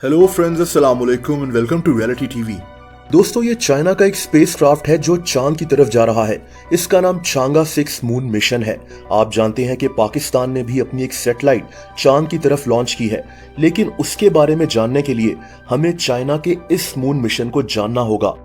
Hello friends, अस्सलाम वालेकुम and welcome to reality TV. दोस्तों, ये चाइना का एक स्पेसक्राफ्ट है जो चांद की तरफ जा रहा है। इसका नाम चांगा 6 मून मिशन है। आप जानते हैं कि पाकिस्तान ने भी अपनी एक सैटेलाइट चांद की तरफ लॉन्च की है, लेकिन उसके बारे में जानने के लिए हमें चाइना के इस मून मिशन को जानना होगा।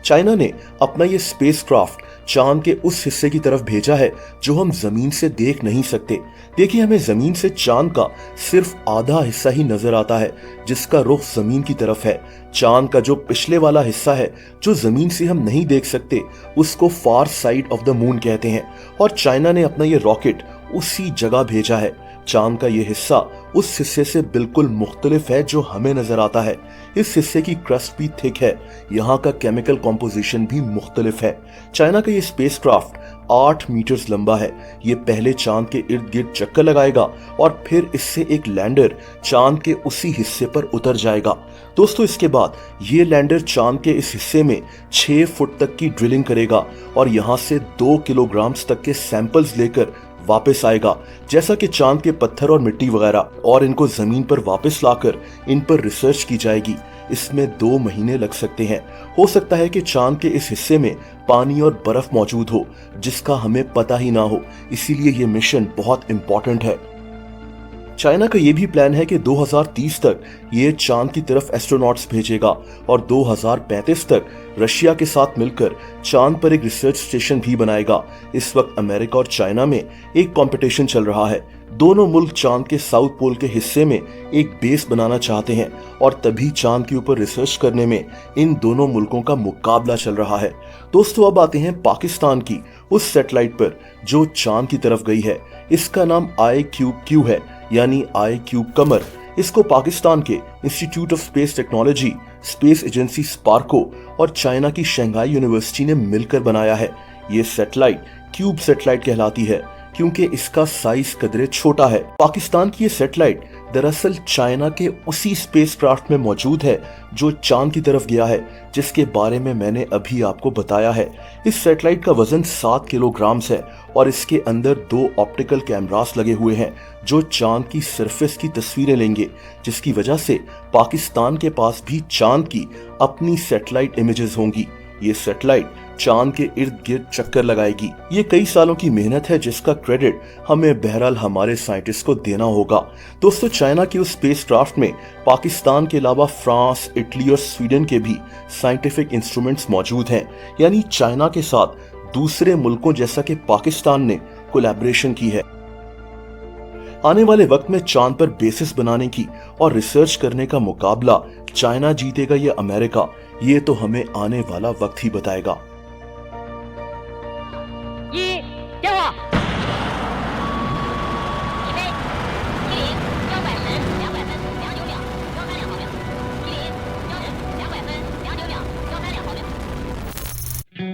चाइना ने अपना ये स्पेसक्राफ्ट चांद के उस हिस्से की तरफ भेजा है जो हम जमीन से देख नहीं सकते। देखिए, हमें जमीन से चांद का सिर्फ आधा हिस्सा ही नजर आता है, जिसका रुख जमीन की तरफ है। चांद का जो पिछले वाला हिस्सा है जो जमीन से हम नहीं देख सकते, उसको फार साइड ऑफ द मून कहते हैं, और चाइना ने अपना ये रॉकेट उसी जगह भेजा है। चांद का ये हिस्सा उस हिस्से से बिल्कुल मुख्तलिफ है जो हमें नजर आता है। इस हिस्से की क्रस्ट भी थिक है, यहाँ का केमिकल कॉम्पोजिशन भी मुख्तलिफ है। चाइना का ये स्पेसक्राफ्ट 8 मीटर्स लंबा है। ये पहले चांद के इर्द गिर्द चक्कर लगाएगा और फिर इससे एक लैंडर चांद के उसी हिस्से पर उतर जाएगा। दोस्तों, इसके बाद ये लैंडर चांद के इस हिस्से में 6 फुट तक की ड्रिलिंग करेगा और यहाँ से 2 किलोग्राम तक के सैंपल्स लेकर वापस आएगा, जैसा कि चांद के पत्थर और मिट्टी वगैरह, और इनको जमीन पर वापस लाकर इन पर रिसर्च की जाएगी। इसमें 2 महीने लग सकते हैं। हो सकता है कि चांद के इस हिस्से में पानी और बर्फ मौजूद हो जिसका हमें पता ही ना हो, इसीलिए ये मिशन बहुत इंपॉर्टेंट है। चाइना का ये भी प्लान है कि 2030 तक ये चांद की तरफ एस्ट्रोनॉट्स भेजेगा और 2035 तक रशिया के साथ मिलकर चांद पर एक रिसर्च स्टेशन भी बनाएगा। इस वक्त अमेरिका और चाइना में एक कंपटीशन चल रहा है। दोनों मुल्क चांद के साउथ पोल के हिस्से में एक बेस बनाना चाहते हैं और तभी चांद के ऊपर रिसर्च करने में इन दोनों मुल्कों का मुकाबला चल रहा है। दोस्तों, अब आते हैं पाकिस्तान की उस सैटेलाइट पर जो चांद की तरफ गई है। इसका नाम ICube है, यानी ICube कमर। इसको पाकिस्तान के institute of space technology, space agency Sparco और चाइना की शंघाई यूनिवर्सिटी ने मिलकर बनाया है। ये सैटेलाइट क्यूब सैटेलाइट कहलाती है क्योंकि इसका साइज कदरे छोटा है। पाकिस्तान की ये सैटेलाइट दरअसल चाइना के उसी स्पेसक्राफ्ट में मौजूद है जो चांद की तरफ गया है, जिसके बारे में मैंने अभी आपको बताया है। इस सैटेलाइट का वजन 7 किलोग्राम है और इसके अंदर 2 ऑप्टिकल कैमरास लगे हुए हैं जो चांद की सरफेस की तस्वीरें लेंगे, जिसकी वजह से पाकिस्तान के पास भी चांद की अपनी सैटेलाइट इमेजेस होंगी। ये सैटेलाइट चांद के इर्द गिर्द चक्कर लगाएगी। ये कई सालों की मेहनत है जिसका क्रेडिट हमें बहरहाल हमारे साइंटिस्ट को देना होगा। दोस्तों, चाइना के उस स्पेसक्राफ्ट में पाकिस्तान के अलावा फ्रांस, इटली और स्वीडन के भी साइंटिफिक इंस्ट्रूमेंट्स मौजूद हैं। यानी चाइना के साथ दूसरे मुल्कों जैसा कि पाकिस्तान ने कोलैबोरेशन की है। आने वाले वक्त में चांद पर बेसिस बनाने की और रिसर्च करने का मुकाबला चाइना जीतेगा या अमेरिका, ये तो हमें आने वाला वक्त ही बताएगा।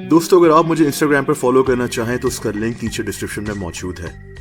दोस्तों, अगर आप मुझे इंस्टाग्राम पर फॉलो करना चाहें तो उसका लिंक नीचे डिस्क्रिप्शन में मौजूद है।